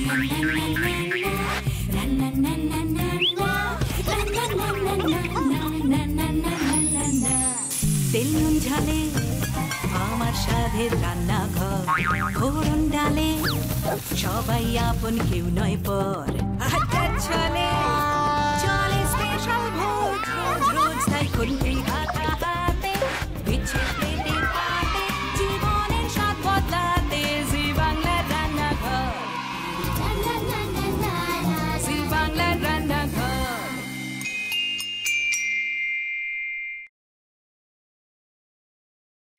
তেল নুন ঝালে আমার স্বাদের রান্নাঘর, ফোড়ন ডালে সবাই আপন, কেউ নয় পর। আড্ডার ছলে চলে স্পেশাল ভোজ, রোজ রোজ তাই খুন্তি হাতে বিচ্ছে প্লেটে পাতে, জীবনের স্বাদ বদলাতে জি বাংলার রান্নাঘর, জি বাংলার রান্নাঘর।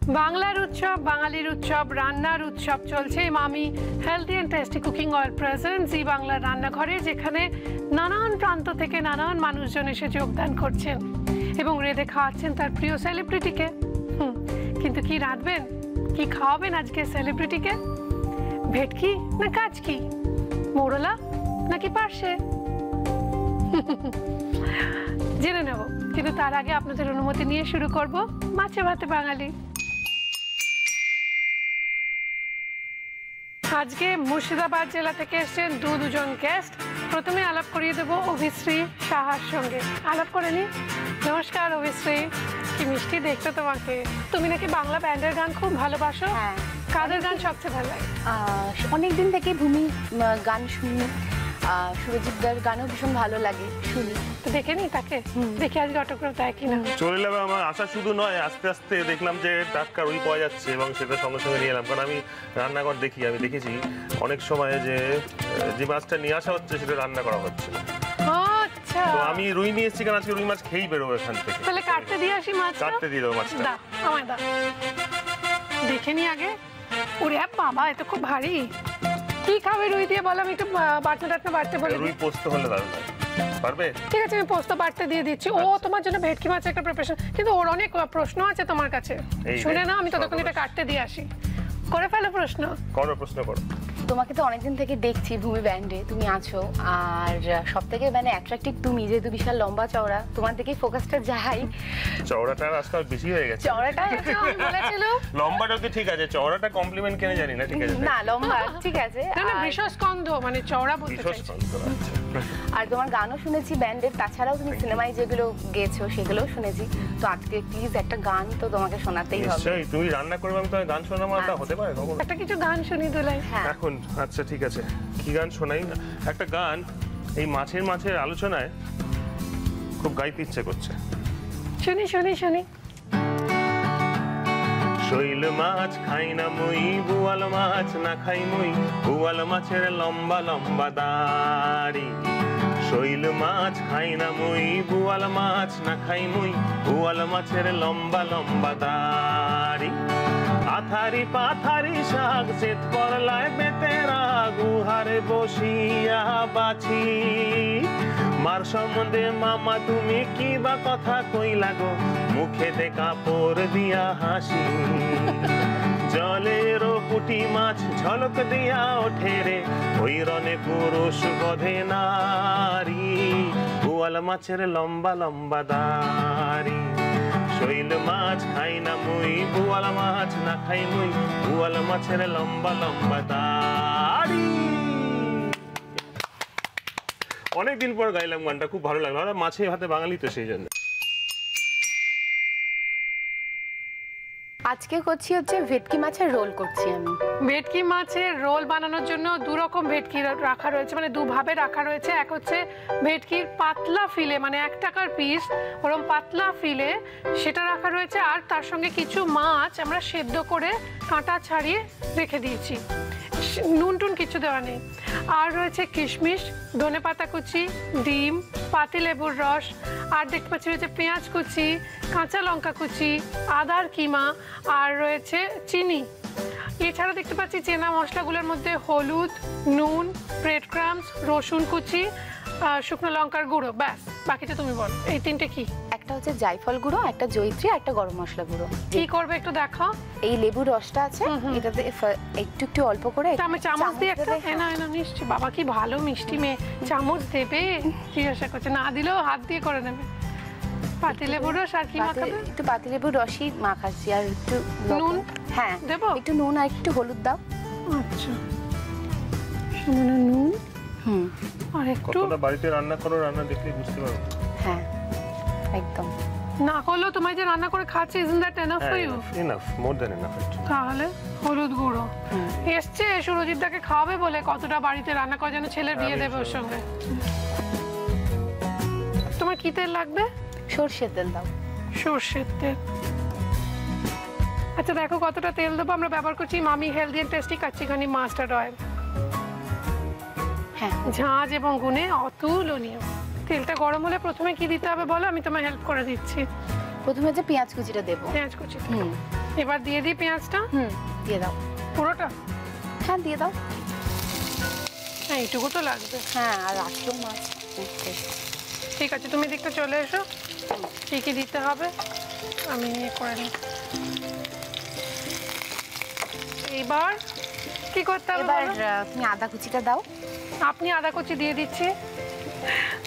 বাংলার উৎসব, বাঙালির উৎসব, রান্নার উৎসব চলছে। Emami healthy and tasty cooking oil present Zee বাংলার রান্নাঘরে, যেখানে নানান প্রান্ত থেকে নানান মানুষজন এসে যোগদান করছেন এবং রেঁধে খাওয়াচ্ছেন তার প্রিয় সেলিব্রিটিকে। কিন্তু কি রাঁধবেন, কি খাওয়াবেন আজকে সেলিব্রিটিকে? ভেটকি না কাচকি, মোড়লা নাকি পার্শে, জেনে নেব। কিন্তু তার আগে আপনাদের অনুমতি নিয়ে শুরু করব মাছে ভাতে বাঙালি। আজকে মুর্শিদাবাদ জেলা থেকে এসেছেন দুজন গেস্ট। প্রথমে আলাপ করিয়ে দেবো অভিশ্রী সাহার সঙ্গে। আলাপ করে নি। নমস্কার অভিশ্রী, কি মিষ্টি দেখতে তোমাকে। তুমি নাকি বাংলা ব্যান্ডের গান খুব ভালোবাসো? হ্যাঁ। কাদের গান সবচেয়ে ভালো লাগে? অনেকদিন থেকে ভূমি গান শুনি, সুরজিৎদার গানও ভীষণ ভালো লাগে, শুনি। তো দেখে নি তাকে, দেখে আজকে অটোগ্রাফ দেয় কিনা। চলে এলাম। আমার আশা শুধু নয়, আস্তে আস্তে দেখলাম যে টাটকা রুই পাওয়া যাচ্ছে এবং সেটা সঙ্গে সঙ্গে নিয়ে এলাম। কারণ আমি রান্নাঘর দেখি, আমি দেখেছি অনেক সময় যে মাছটা নিয়ে আসা হচ্ছে সেটা রান্না করা হচ্ছে না। আচ্ছা, তো আমি রুই নিয়ে এসেছি, কারণ আজকে রুই মাছ খেয়েই বেরোবো এখান থেকে। তাহলে কাটতে দিয়ে আসি মাছ। কাটতে দিয়ে দেবো মাছটা। দা আমায় দা, দেখে নি আগে। ওরে বাবা, এ তো খুব ভারী। কি খাবে রুই দিয়ে বলো? আমি একটু বাটনা টাটনা বাটতে বলি। রুই পোস্ত হলে দারুণ লাগে। পারবে? ঠিক আছে, আমি পোস্ত বাটতে দিয়ে দিচ্ছি। ও তোমার জন্য ভেটকি মাছের একটা প্রিপারেশন, কিন্তু ওর অনেক প্রশ্ন আছে তোমার কাছে। শুনে না, আমি ততক্ষণ এটা কাটতে দিয়ে আসি। করে ফেলো প্রশ্ন। করো, প্রশ্ন করো। তোমাকে তো অনেকদিন থেকে দেখছি ভূমি ব্যান্ডে, তুমি আছো। আর সব থেকে মানে অ্যাট্রাকটিভ তুমি, যেহেতু বিশাল লম্বা চওড়া, তোমার দিকেই ফোকাসটা যাই। চওড়াটা আজকাল বেশি হয়ে গেছে। চওড়াটা বলেছিল লম্বাটা কি ঠিক আছে, চওড়াটা কমপ্লিমেন্ট কেন জানি না। ঠিক আছে না, লম্বা ঠিক আছে। না, বিশ্বস্কন্ধ মানে চওড়া বলতে চাইছি। আর তোমার গানও শুনেছি ব্যান্ডের, তাছাড়াও তুমি সিনেমায় যেগুলো গেছো সেগুলোও শুনেছি। তো আজকে প্লিজ একটা গান তো তোমাকে শোনাতেই হবে। নিশ্চয়ই, তুমি রান্না করবে, আমি তোমায় গান শোনাবো। এটা হতে পারে কখনো? একটা কিছু গান শুনি দুলাই। হ্যাঁ এখন আচ্ছা ঠিক আছে, কি গান শোনাই? একটা গান এই মাছের আলোচনায় খুব গাইতে ইচ্ছে করছে। শুনি শুনি শুনি। শৈল মাছ খাই না মুই, বুয়াল মাছ না খাই মুই, বুয়াল মাছের লম্বা লম্বা দাড়ি। শৈল মাছ খাই না মুই, বুয়াল মাছ না খাই মুই, বুয়াল মাছের লম্বা লম্বা দাড়ি। আথারি পাথারি শাক চেত করলায় বেতেরা, গুহারে বসিয়া বাছি। মার সম্বন্ধে মামা তুমি কি বা কথা কইলা গো, মুখেতে কাপড় দিয়া হাসি। জলের পুঁটি মাছ ঝলক দিয়া ওঠে রে, ওই রনে পুরুষ বধে নারী। বুয়াল মাছের লম্বা লম্বা দাড়ি। শৈল মাছ খাই না মুই, বুয়াল মাছ না খাই মুই, বুয়াল মাছের লম্বা লম্বা দাড়ি। অনেকদিন পর গাইলাম গানটা, খুব ভালো লাগলো। মাছে ভাতে বাঙালি তো, সেই জন্য। আজকে করছি হচ্ছে ভেটকি মাছের রোল করছি আমি। ভেটকি মাছের রোল বানানোর জন্য দু রকম ভেটকি রাখা রয়েছে, মানে দুভাবে রাখা রয়েছে। এক হচ্ছে ভেটকির পাতলা ফিলে, মানে 1 টাকার পিস ওরকম পাতলা ফিলে, সেটা রাখা রয়েছে। আর তার সঙ্গে কিছু মাছ আমরা সেদ্ধ করে কাঁটা ছাড়িয়ে রেখে দিয়েছি, নুন টুন কিছু দেওয়া নেই। আর রয়েছে কিশমিশ, ধনেপাতা কুচি, ডিম, পাতিলেবুর রস, আর দেখতে পাচ্ছি রয়েছে পেঁয়াজ কুচি, কাঁচা লঙ্কা কুচি, আদার কিমা, আর রয়েছে চিনি। এছাড়া দেখতে পাচ্ছি চেনা মশলাগুলোর মধ্যে হলুদ, নুন, ব্রেড ক্রাম্বস, রসুন কুচি, শুকনো লঙ্কার গুঁড়ো। ব্যাস, বাকিটা তুমি বলো। এই তিনটে কি? একটা হচ্ছে জায়ফল গুঁড়ো, একটা জয়িত্রী, একটা গরম মশলা গুঁড়ো। কি করবে একটু দেখাও। এই লেবুর রসটা আছে, এটাতে একটু একটু অল্প করে আমি চামচ দিয়ে একটা। না না নিশ্চয়ই, বাবা কি ভালো মিষ্টি মেয়ে, চামচ দেবে জিজ্ঞাসা করছে। না দিলেও হাত দিয়ে করে নেবে। পাতিলেবুর রস আর কি মাখাবে? একটু পাতিলেবুর রসই মাখাচ্ছি, আর একটু নুন। হ্যাঁ দেবো, একটু নুন আর একটু হলুদ দাও। আচ্ছা মানে নুন হুম আর একটু কতটা বাড়িতে রান্না করো, রান্না দেখলে বুঝতে পারো। হ্যাঁ একদম। না করলেও তোমায় যে রান্না করে খাচ্ছি, isn't that enough for you? Enough, more than enough. তাহলে হলুদ গুঁড়ো এসছে সুরজিৎ দাকে খাওয়াবে বলে, কতটা বাড়িতে রান্না করে যেন ছেলের বিয়ে দেবে ওর সঙ্গে। তোমার কি তেল লাগবে? সর্ষের তেল দাও। সর্ষের তেল। আচ্ছা দেখো কতটা তেল দেবো। আমরা ব্যবহার করছি মামি হেলদি এন্ড টেস্টি কাচ্চিঘানি মাস্টার্ড অয়েল। হ্যাঁ ঝাঁজ এবং গুণে অতুলনীয়। তেলটা গরম হলে প্রথমে কি দিতে হবে বলো, আমি তোমায় হেল্প করে দিচ্ছি। প্রথমে যে পেঁয়াজ কুচিটা দেবো। পেঁয়াজ কুচি। হুম এবার দিয়ে দিই পেঁয়াজটা। দিয়ে দাও। পুরোটা? হ্যাঁ দিয়ে দাও। হ্যাঁ এইটুকু তো লাগবে। হ্যাঁ আর রাখলো মাছ। ঠিক আছে, তুমি দিকটা চলে এসো, কি কি দিতে হবে আমি নিয়ে করে নিই। এইবার কি করতে হবে এবার বলো? তুমি আদা কুচিটা দাও। আপনি আদা কুচি দিয়ে দিচ্ছি,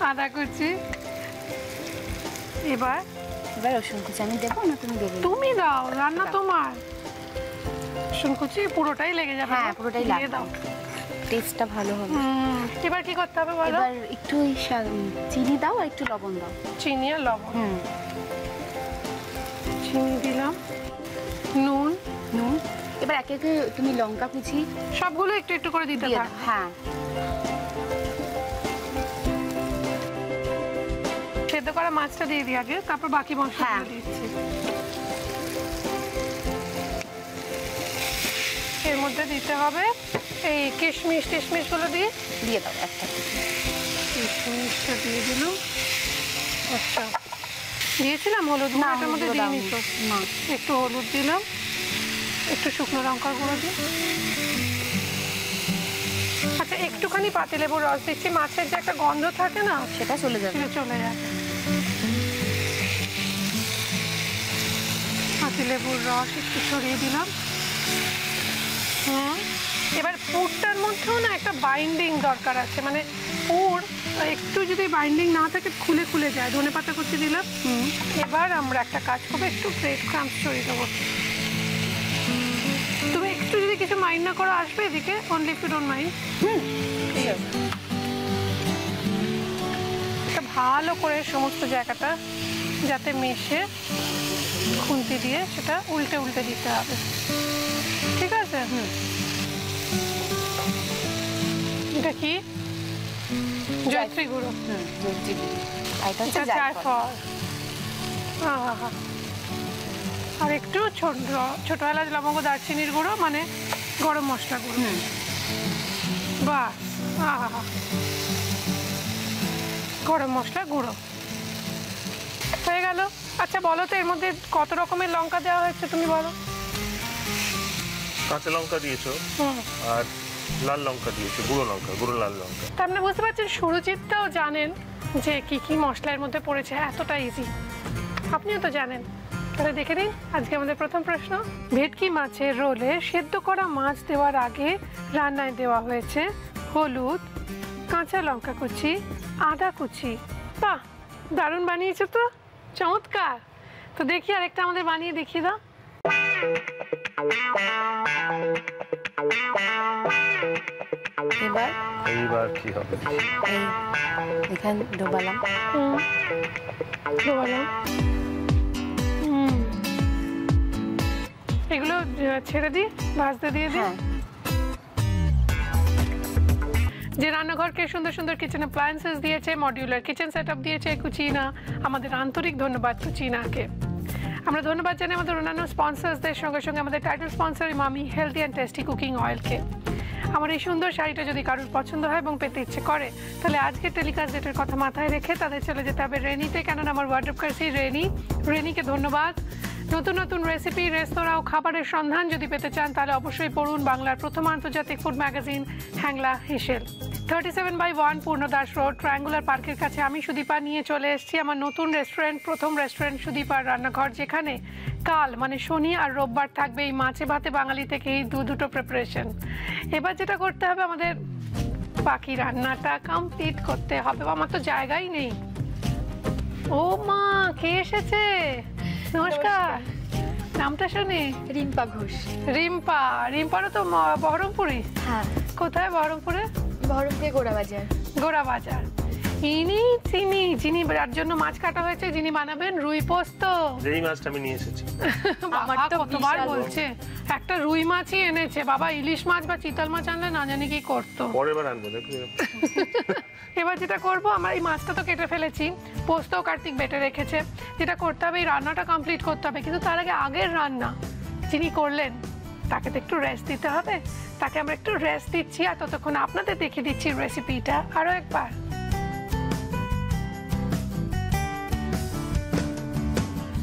আদা কুচি। এবার এবার রসুন কুচি আমি দেবো না তুমি দেবে? তুমি দাও, রান্না দাও। তোমার। রসুন কুচি পুরোটাই লেগে যাবে। হ্যাঁ পুরোটাই দিয়ে লাগবে, দাও। টেস্টটা ভালো হবে। এবার কি করতে হবে বলো? এবার একটু চিনি দাও আর একটু লবণ দাও। চিনি আর লবণ। হুম চিনি দিলাম, নুন। নুন। এবার একে একে তুমি লঙ্কা কুচি সবগুলো একটু একটু করে দিতে দিয়ে থাক। দাও। হ্যাঁ সেদ্ধ করা মাছটা দিয়ে দিই আগে, তারপর বাকি মশলা হ্যাঁ। দিচ্ছি। এর মধ্যে দিতে হবে এই কিশমিশ টিশমিশ গুলো দিয়ে দিয়ে দাও একটা। কিশমিশটা দিয়ে দিলাম। আচ্ছা দিয়েছিলাম হলুদ গুঁড়ো, এটার মধ্যে দিয়ে নিত না। একটু হলুদ দিলাম, একটু শুকনো লঙ্কার গুঁড়ো দিই। আচ্ছা একটুখানি পাতিলেবুর রস দিচ্ছি, মাছের যে একটা গন্ধ থাকে না সেটা চলে যাবে। সেটা চলে যায়। পাতিলেবুর রস একটু ছড়িয়ে দিলাম। এবার পুরটার মধ্যেও না একটা বাইন্ডিং দরকার আছে, মানে পুর একটু যদি বাইন্ডিং না থাকে খুলে খুলে যায়। ধনেপাতা কুচি দিলাম। এবার আমরা একটা কাজ করবো, একটু ব্রেড ক্রাম্পস ছড়িয়ে দেবো। তুমি একটু যদি কিছু মাইন্ড না করো আসবে এদিকে, only if you don't mind. ঠিক আছে। এটা ভালো করে সমস্ত জায়গাটা যাতে মেশে খুন্তি দিয়ে সেটা উল্টে উল্টে দিতে হবে, ঠিক আছে? এটা কি? জয়ত্রী গুঁড়ো। জয়ত্রী গুঁড়ো। আর এটা হচ্ছে এটা জায়ফল। জায়ফল। আর একটু ছোট এলাচ লবঙ্গ দারচিনির গুঁড়ো, মানে গরম মশলা গুঁড়ো। বাস, গরম মশলা গুঁড়ো হয়ে গেল। আচ্ছা বলো তো এর মধ্যে কত রকমের লঙ্কা দেওয়া হয়েছে তুমি বলো? কাঁচা লঙ্কা দিয়েছো আর লাল লঙ্কা দিয়েছো, গুঁড়ো লঙ্কা, গুঁড়ো লাল লঙ্কা। তার মানে বুঝতে পারছেন সুরজিৎটাও জানেন যে কি কি মশলা এর মধ্যে পড়েছে, এতটা ইজি। আপনিও তো জানেন। তাহলে দেখে নিন আজকে আমাদের প্রথম প্রশ্ন। ভেটকি মাছের রোলে সেদ্ধ করা মাছ দেওয়ার আগে রান্নায় দেওয়া হয়েছে হলুদ, কাঁচা লঙ্কা কুচি, আদা কুচি। বাহ, দারুণ বানিয়েছো তো, চমৎকার। তো দেখি আরেকটা আমাদের বানিয়ে দেখিয়ে দাও। এইবার কি হবে? এখানে ডোবালাম। এগুলো ছেড়ে দিই, ভাজতে দিয়ে দিই। যে রান্নাঘরকে সুন্দর সুন্দর কিচেন অ্যাপ্লায়েন্সেস দিয়েছে, মডিউলার কিচেন সেটআপ দিয়েছে কুচিনা, আমাদের আন্তরিক ধন্যবাদ কুচিনাকে। আমরা ধন্যবাদ জানাই আমাদের অন্যান্য স্পন্সর্সদের সঙ্গে সঙ্গে আমাদের টাইটেল স্পন্সর মামি হেলদি অ্যান্ড টেস্টি কুকিং অয়েলকে। আমার এই সুন্দর শাড়িটা যদি কারোর পছন্দ হয় এবং পেতে ইচ্ছে করে, তাহলে আজকের টেলিকাস্ট ডেটের কথা মাথায় রেখে তাদের চলে যেতে হবে রেনিতে, কেননা আমার ওয়ার্ডরোব কাছে রেনিকে ধন্যবাদ। নতুন নতুন রেসিপি, রেস্তোরাঁ ও খাবারের সন্ধান যদি পেতে চান তাহলে অবশ্যই পড়ুন বাংলার প্রথম আন্তর্জাতিক food magazine Hangla Hesel. 37/1 Purnadas road, triangular পার্কের কাছে আমি সুদীপা নিয়ে চলে এসেছি আমার নতুন রেস্টুরেন্ট, প্রথম রেস্টুরেন্ট সুদীপার রান্নাঘর, যেখানে কাল মানে শনি আর রোববার থাকবে এই মাছে ভাতে বাঙালি থেকে এই দুটো প্রিপারেশন। এবার যেটা করতে হবে, আমাদের বাকি রান্নাটা কমপ্লিট করতে হবে। আমার তো জায়গাই নেই। ও মা, কে এসেছে? নমস্কার, নামটা শুনি। রিম্পা ঘোষ। রিম্পারও তো বহরমপুরি। হ্যাঁ। কোথায় বহরমপুরে? বহরমপুরে গোড়াবাজার। গোড়াবাজার। ইনি চিনির জন্য মাছ কাটা হয়েছে, যিনি বানাবেন রুই পোস্ত। যেই মাছটা আমি নিয়ে এসেছি। বাবা কতবার বলছে একটা রুই মাছই এনেছে, বাবা ইলিশ মাছ বা চিতল মাছ আনলে না জানি কি করতো। পরের বার আনবো দেখো। এবার যেটা করব, আমরা এই মাছটা তো কেটে ফেলেছি, পোস্ত কার্তিক বেটে রেখেছে, যেটা করতে হবে এই রান্নাটা কমপ্লিট করতে হবে। কিন্তু তার আগে আগের রান্না যিনি করলেন তাকে তো একটু রেস্ট দিতে হবে, তাকে আমরা একটু রেস্ট দিচ্ছি। আর ততক্ষণ আপনাদের দেখিয়ে দিচ্ছি রেসিপিটা আরো একবার।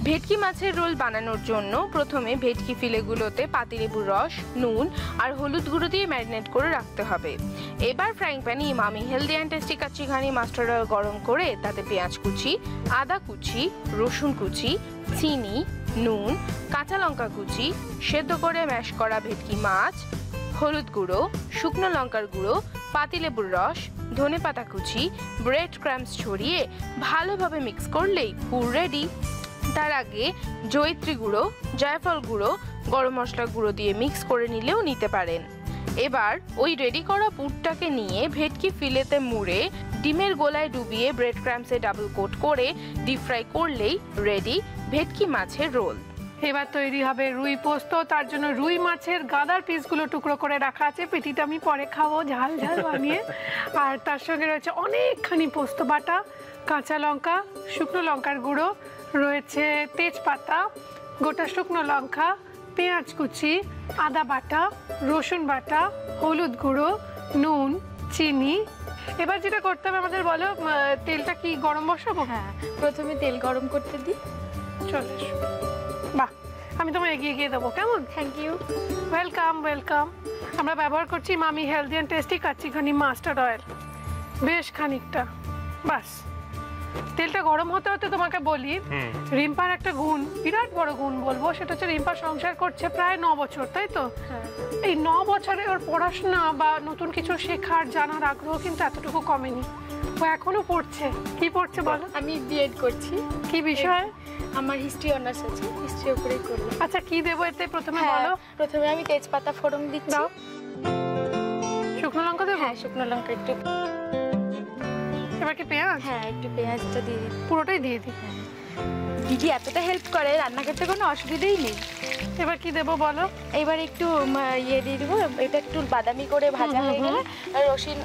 ভেটকি মাছের রোল বানানোর জন্য প্রথমে ভেটকি ফিলেগুলোতে পাতিলেবুর রস, নুন আর হলুদ গুঁড়ো দিয়ে ম্যারিনেট করে রাখতে হবে। এবার ফ্রাইং প্যানে Emami healthy and tasty kacchi ঘানি মাস্টার্ড অয়েল গরম করে তাতে পেঁয়াজ কুচি, আদা কুচি, রসুন কুচি, চিনি, নুন, কাঁচা লঙ্কা কুচি, সেদ্ধ করে ম্যাশ করা ভেটকি মাছ, হলুদ গুঁড়ো, শুকনো লঙ্কার গুঁড়ো, পাতিলেবুর রস, ধনেপাতা কুচি, ব্রেড ক্রাম্বস ছড়িয়ে ভালোভাবে মিক্স করলেই পুর রেডি। তার আগে জয়িত্রী গুঁড়ো, জায়ফল গুঁড়ো, গরম মশলা গুঁড়ো দিয়ে মিক্স করে নিলেও নিতে পারেন। এবার ওই রেডি করা পুরটাকে নিয়ে ভেটকি ফিলেতে মুড়ে ডিমের গোলায় ডুবিয়ে ব্রেড ক্রাম্বসে ডাবল কোট করে ডিপ ফ্রাই করলেই রেডি ভেটকি মাছের রোল। এবার তৈরি হবে রুই পোস্ত। তার জন্য রুই মাছের গাদার পিসগুলো টুকরো করে রাখা আছে, পেটিটা আমি পরে খাবো ঝাল ঝাল বানিয়ে। আর তার সঙ্গে রয়েছে অনেকখানি পোস্ত বাটা, কাঁচা লঙ্কা, শুকনো লঙ্কার গুঁড়ো, রয়েছে তেজপাতা, গোটা শুকনো লঙ্কা, পেঁয়াজ কুচি, আদা বাটা, রসুন বাটা, হলুদ গুঁড়ো, নুন, চিনি। এবার যেটা করতে হবে আমাদের, বলো তেলটা কি গরম বসাবো? হ্যাঁ, প্রথমে তেল গরম করতে দিই। চলে এসো। বাহ, আমি তোমায় এগিয়ে গিয়ে দেবো, কেমন? Thank you. Welcome welcome. আমরা ব্যবহার করছি Emami healthy and tasty kacchi ঘানি মাস্টার্ড অয়েল, বেশ খানিকটা। বাস, তেলটা গরম হতে হতে তোমাকে বলি, রিম্পার একটা গুণ, বিরাট বড় গুণ বলবো, সেটা হচ্ছে রিম্পা সংসার করছে প্রায় 9 বছর, তাই তো? এই 9 বছরে ওর পড়াশোনা বা নতুন কিছু শেখার জানার আগ্রহ কিন্তু এতটুকু কমেনি। ও এখনো পড়ছে। কি পড়ছে বলো? আমি বিএড করছি। কি বিষয়? আমার হিস্ট্রি অনার্স আছে, হিস্ট্রি উপরেই করব। আচ্ছা, কি দেবো এতে প্রথমে বলো? প্রথমে আমি তেজপাতা ফোড়ন দিচ্ছি। শুকনো লঙ্কা দেবো? হ্যাঁ, শুকনো লঙ্কা একটু। এবার কি পেঁয়াজ? হ্যাঁ, একটু পেঁয়াজটা দিয়ে দিই। পুরোটাই দিয়ে দিই। দিদি এতটা হেল্প করে, রান্না করতে কোনো অসুবিধাই নেই। এবার কি দেবো বলো? এবার একটু ইয়ে দিয়ে দিব, এটা একটু বাদামি করে ভাজা হয়ে গেলে রসুন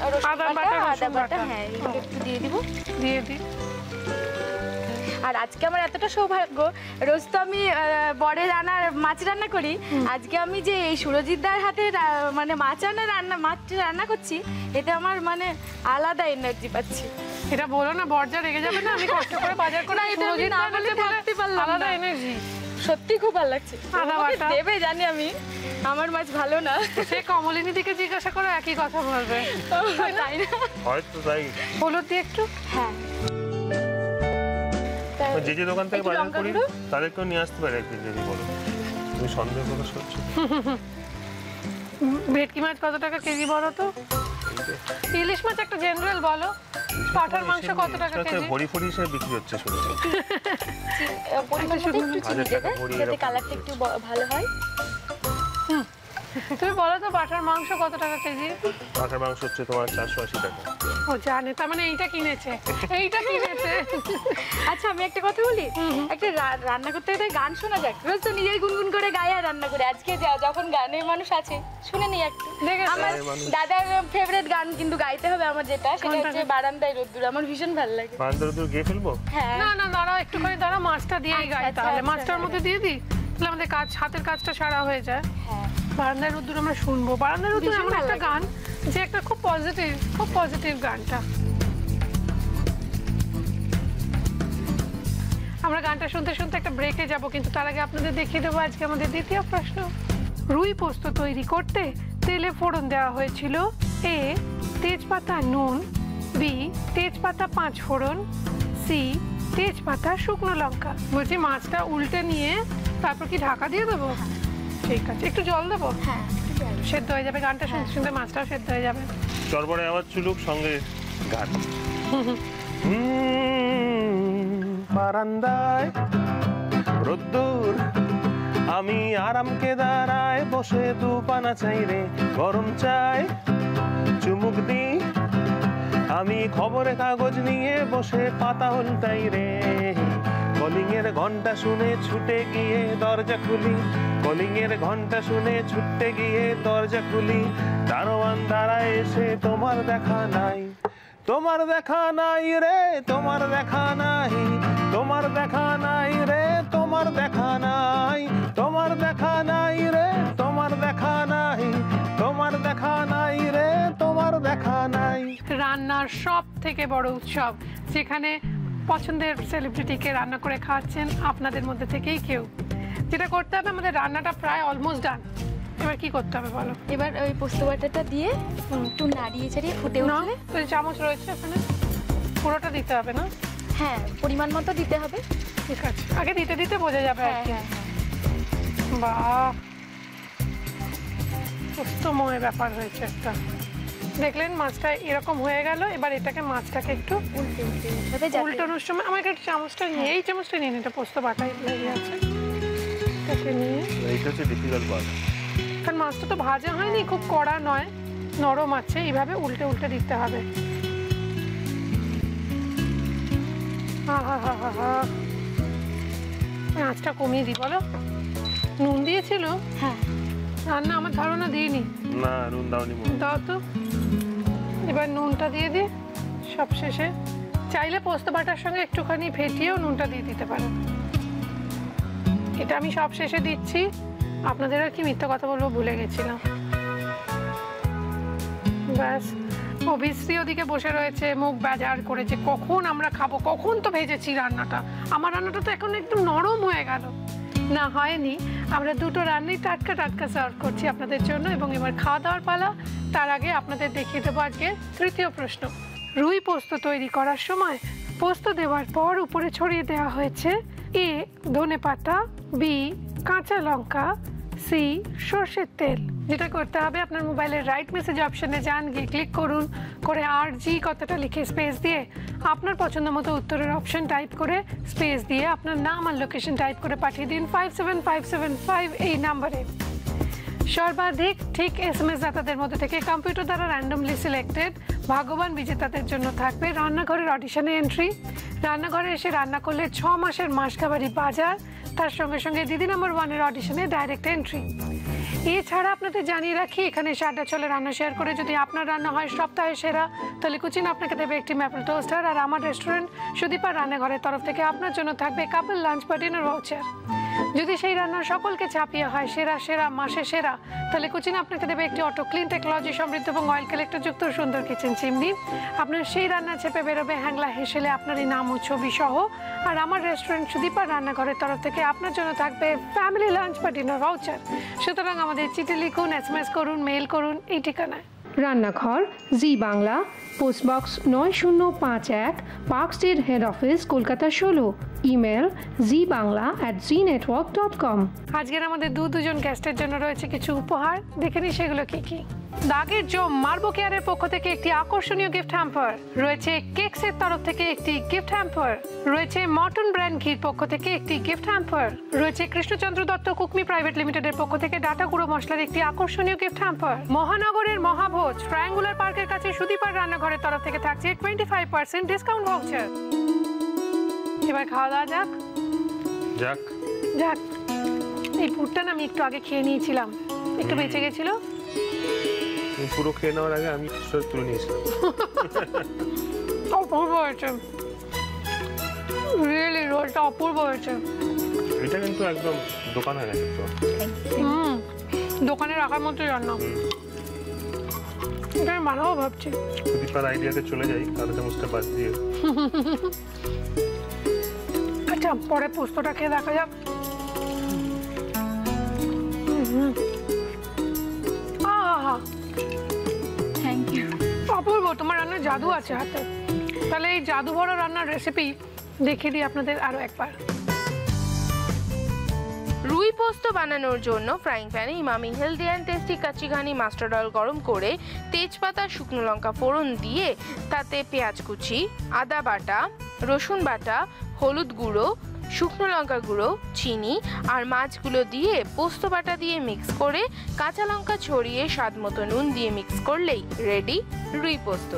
বাটা, আদা বাটা, হ্যাঁ এগুলো একটু দিয়ে দিব। দিয়ে দিই। আর আজকে আমার এতটা সৌভাগ্য, রোজ তো আমি বড়ে মাছ রান্না করি, আজকে আমি যে এই সুরজিৎদার হাতে মানে মাছ রান্না করছি, এতে আমার মানে আলাদা এনার্জি পাচ্ছি। এটা বলো না, বর্জা রেগে যাবে না? আমি কষ্ট করে বাজার করে থাকতে পারলাম আলাদা না। এনার্জি, সত্যি খুব ভালো লাগছে। আদা বাটা দেবে জানি আমি, আমার মাছ ভালো না। সে কমলিনী দিকে জিজ্ঞাসা করে একই কথা বলবে, তাই না? হয়তো তাই। হলুদ দিয়ে একটু। হ্যাঁ, যে যে দোকান থেকে বাজার করি তাদেরকেও নিয়ে আসতে পারে একদিন, যদি বলো। তুমি সন্দেহ প্রকাশ করছো। ভেটকি মাছ কত টাকা কেজি বলো তো? ইলিশ মাছ একটা জেনারেল বলো। পাঠার মাংস কত টাকা কেজি? ভরি ভরি হিসেবে বিক্রি হচ্ছে শুনছি। পরিমাণ মতো একটু চিনি দেবে, যাতে কালারটা একটু ভালো হয়। তুমি বলো তো পাঠার মাংস কত টাকা কেজি? পাঠার মাংস হচ্ছে তোমার 480 টাকা। ও জানে, তার মানে এইটা কিনেছে, এইটা কিনেছে। আচ্ছা, আমি একটা কথা বলি, একটা রান্না করতে গেলে গান শোনা যাক। রোজ তো নিজেই গুনগুন করে গায়ে আর রান্না করে, আজকে যখন গানের মানুষ আছে শুনে নিই একটু। আমার দাদার ফেভারিট গান কিন্তু গাইতে হবে আমার, যেটা সেটা হচ্ছে বারান্দায় রোদ্দুর। আমার ভীষণ ভালো লাগে। বারান্দায় রোদ্দুর গেয়ে ফেলবো? হ্যাঁ। না না, দাঁড়াও একটুখানি, দাঁড়াও, মাছটা দিয়েই গাই তাহলে। মাছটার মধ্যে দিয়ে দিই, তাহলে আমাদের হাতের কাজটা সারা হয়ে যায়। হ্যাঁ, বারান্দায় রোদ্দুর আমরা শুনবো। বারান্দায় রোদ্দুর এমন একটা গান যে একটা খুব পজিটিভ গানটা। আমরা গানটা শুনতে শুনতে একটা ব্রেকে যাব, কিন্তু তার আগে আপনাদের দেখিয়ে দেবো আজকে আমাদের দ্বিতীয় প্রশ্ন। রুই পোস্ত তৈরি করতে তেলে ফোড়ন দেওয়া হয়েছিল এ তেজপাতা নুন, বি তেজপাতা 5 ফোড়ন, সি তেজপাতা শুকনো লঙ্কা। বলছি মাছটা উল্টে নিয়ে তারপর কি ঢাকা দিয়ে দেবো? ঠিক আছে, একটু জল দেবো? হ্যাঁ, সেদ্ধ হয়ে যাবে, গানটা শুনতে শুনতে মাছটাও সেদ্ধ হয়ে যাবে। চরবরে আবার চুলুক, সঙ্গে গান। বারান্দায় রোদ্দুর, আমি আরামকে দাঁড়ায় বসে দুপানা চাই রে, গরম চাই চুমুক দি আমি খবরের কাগজ নিয়ে বসে পাতা উল্টাই রে কলিং এর ঘন্টা শুনে ছুটে গিয়ে দরজা খুলি কলিং এর ঘন্টা শুনে ছুটে গিয়ে দরজা খুলি দারোয়ান দাঁড়ায় এসে তোমার দেখা নাই তোমার দেখা নাই রে তোমার দেখা নাই তোমার দেখা নাই রে তোমার দেখা নাই তোমার দেখা নাই রে তোমার দেখা নাই তোমার দেখা নাই রে তোমার দেখা নাই। রান্নার সব থেকে বড় উৎসব, যেখানে পছন্দের সেলিব্রিটিকে রান্না করে খাওয়াচ্ছেন আপনাদের মধ্যে থেকেই কেউ। যেটা করতে হবে, আমাদের রান্নাটা প্রায় অলমোস্ট ডান। এবার কি করতে হবে বলো? এবার ওই পোস্ত বাটাটা দিয়ে একটু নাড়িয়ে চাড়িয়ে ফুটে উঠলে, ওই চামচ রয়েছে ওখানে, পুরোটা দিতে হবে না? হ্যাঁ, পরিমাণ মতো দিতে হবে। ঠিক আছে, আগে দিতে দিতে বোঝা যাবে। হ্যাঁ, বাহ, সুস্থময় ব্যাপার হয়েছে একটা। দেখলেন মাছটা এরকম হয়ে গেল। এবার এটাকে মাছটাকে একটু উল্টানোর সময় আমাকে একটা চামচটা নিয়ে, এই চামচটা নিয়ে এটা পোস্ত বাটাই লেগে আছে, এটাকে নিয়ে, এইটা হচ্ছে ডিফিকাল্ট পার্ট, কারণ মাছটা তো ভাজা হয়নি, খুব কড়া নয়, নরম আছে। এইভাবে উল্টে উল্টে দিতে হবে। আঁচটা কমিয়ে দিই বলো। নুন দিয়েছিল? হ্যাঁ, রান্না আমার ধারণা দিইনি। না নুন দাওনি, দাও তো। এবার নুনটা দিয়ে দিই সব শেষে। চাইলে পোস্ত বাটার সঙ্গে একটুখানি ফেটিয়েও নুনটা দিয়ে দিতে পারো। এটা আমি সব শেষে দিচ্ছি। আপনাদের আর কি মিথ্যা কথা বলবো, ভুলে গেছিলাম। ব্যাস, অভিশ্রী ওদিকে বসে রয়েছে, মুখ বাজার করেছে, কখন আমরা খাবো, কখন তো ভেজেছি রান্নাটা। আমার রান্নাটা তো এখন একদম নরম হয়ে গেল। না হয়নি, আমরা দুটো রান্নাই টাটকা টাটকা সার্ভ করছি আপনাদের জন্য। এবং এবার খাওয়া দাওয়ার পালা। তার আগে আপনাদের দেখিয়ে দেবো আজকে তৃতীয় প্রশ্ন। রুই পোস্ত তৈরি করার সময় পোস্ত দেওয়ার পর উপরে ছড়িয়ে দেওয়া হয়েছে এ ধনেপাতা, বি কাঁচা লঙ্কা, সি সর্ষের তেল। যেটা করতে হবে, আপনার মোবাইলের রাইট মেসেজ অপশনে যান, গিয়ে ক্লিক করুন, করে RG কতটা লিখে স্পেস দিয়ে আপনার পছন্দ মতো উত্তরের অপশন টাইপ করে স্পেস দিয়ে আপনার নাম আর লোকেশন টাইপ করে পাঠিয়ে দিন 57575 এই নাম্বারে। সর্বাধিক ঠিক SMS দাতাদের মধ্যে থেকে কম্পিউটার দ্বারা র্যান্ডমলি সিলেক্টেড ভাগ্যবান বিজেতাদের জন্য থাকবে রান্নাঘরের অডিশনে এন্ট্রি। রান্নাঘরে এসে রান্না করলে 6 মাসের মাসকাবারি বাজার, তার সঙ্গে সঙ্গে দিদি নম্বর 1-এর অডিশনে ডাইরেক্ট এন্ট্রি। এছাড়া আপনাদের জানিয়ে রাখি, এখানে সাড্ডা চলে রান্না শেয়ার করে যদি আপনার রান্না হয় সপ্তাহে সেরা, তাহলে কুচিন আপনাকে দেবে একটি ম্যাপল টোস্টার। আর আমার রেস্টুরেন্ট সুদীপার রান্নাঘরের তরফ থেকে আপনার জন্য থাকবে কাপল লাঞ্চ বা ডিনার ভাউচার। যদি সেই রান্নার সকলকে ছাপিয়ে হয় সেরা সেরা মাসে সেরা, তাহলে কুচিন আপনাকে দেবে একটি অটো ক্লিন টেকনোলজি সমৃদ্ধ এবং অয়েল কালেক্টর যুক্ত সুন্দর কিচেন চিমনি। আপনার সেই রান্না চেপে বেরোবে হ্যাংলা হেসেলে আপনারই নাম ও ছবি সহ। আর আমার রেস্টুরেন্ট সুদীপার রান্নাঘরের তরফ থেকে আপনার জন্য থাকবে ফ্যামিলি লাঞ্চ বা ডিনার ভাউচার। সুতরাং আমাদের চিঠি লিখুন, SMS করুন, মেইল করুন এই ঠিকানায়। রান্নাঘর, Zee Bangla, post box 9051, park street, head office, Kolkata 16। Email zbangla@znetwork.com। আজকের আমাদের দুজন গেস্টের জন্য রয়েছে কিছু উপহার, দেখে নিই সেগুলো কি কি। দাগের জম মার্বো কেয়ারের পক্ষ থেকে একটি আকর্ষণীয় গিফট হ্যাম্পার রয়েছে, কেকসের তরফ থেকে একটি গিফট হ্যাম্পার রয়েছে, মটন ব্র্যান্ড ঘির পক্ষ থেকে একটি গিফট হ্যাম্পার রয়েছে, কৃষ্ণচন্দ্র দত্ত কুকমি প্রাইভেট লিমিটেডের পক্ষ থেকে ডাটা গুঁড়ো মশলার একটি আকর্ষণীয় গিফট হ্যাম্পার। মহানগরের মহাভোজ ট্রায়াঙ্গুলার পার্কের কাছে সুদীপার রান্নাঘরের তরফ থেকে থাকছে 25% ডিসকাউন্ট ভাউচার। এবার খাওয়া দাওয়া যাক। যাক যাক। এই পুরটা না আমি একটু আগে খেয়ে নিয়েছিলাম, একটু বেঁচে গেছিল। পুরো খেয়ে নেওয়ার আগে আমি কিছু তুলে নিয়েছিলাম। অপূর্ব হয়েছে, রিয়েলি রোলটা অপূর্ব হয়েছে। এটা কিন্তু একদম দোকান হয়ে গেছে তো। দোকানে রাখার মতো রান্না। এটা আমি বানাবো ভাবছি। সুদীপার আইডিয়াতে চলে যাই, কালো চামচটা বাদ দিয়ে। আচ্ছা, পরে পোস্তটা খেয়ে দেখা যাক। Thank you. অপূর্ব, তোমার রান্নার জাদু আছে হাতে। তাহলে এই জাদু ভরা রান্নার রেসিপি দেখিয়ে দিই আপনাদের আরো একবার। রুই পোস্ত বানানোর জন্য ফ্রাইং প্যানে ইমামি হেলদি অ্যান্ড টেস্টি কাচিঘানি মাস্টার্ড অয়েল গরম করে তেজপাতা, শুকনো লঙ্কা ফোড়ন দিয়ে তাতে পেঁয়াজ কুচি, আদা বাটা, রসুন বাটা, হলুদ গুঁড়ো, শুকনো লঙ্কা গুঁড়ো, চিনি আর মাছগুলো দিয়ে পোস্ত বাটা দিয়ে মিক্স করে কাঁচা লঙ্কা ছড়িয়ে স্বাদ মতো নুন দিয়ে মিক্স করলেই রেডি রুই পোস্ত।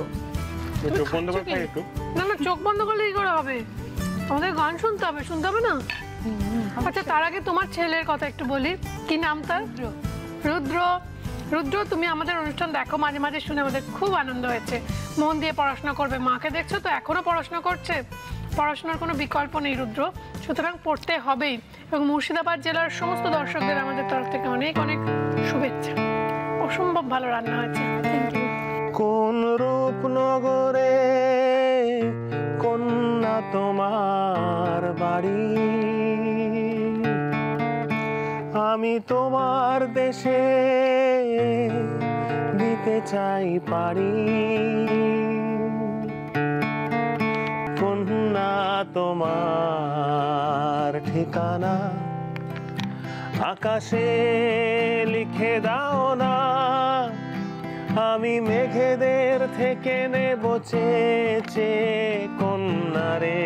চোখ বন্ধ করে খাই একটু। না না, চোখ বন্ধ করলে কি করে হবে? আমাদের গান শুনতে হবে না? আচ্ছা, তার আগে তোমার ছেলের কথা একটু বলি। কি নাম তার? রুদ্র। রুদ্র, তুমি আমাদের অনুষ্ঠান দেখো মাঝে মাঝে, শুনে আমাদের খুব আনন্দ হয়েছে। মন দিয়ে পড়াশোনা করবে, মাকে দেখছো তো এখনো পড়াশোনা করছে। পড়াশোনার কোনো বিকল্প নেই রুদ্র, সুতরাং পড়তে হবেই। এবং মুর্শিদাবাদ জেলার সমস্ত দর্শকদের আমাদের তরফ থেকে অনেক অনেক শুভেচ্ছা। অসম্ভব ভালো রান্না হয়েছে। Thank you. কোন রূপনগরে কন্যা তোমার বাড়ি, আমি তোমার দেশে দিতে চাই পারি। কন্যা তোমার ঠিকানা আকাশে লিখে দাও না, আমি মেঘেদের থেকে নেব চেয়ে কন্যারে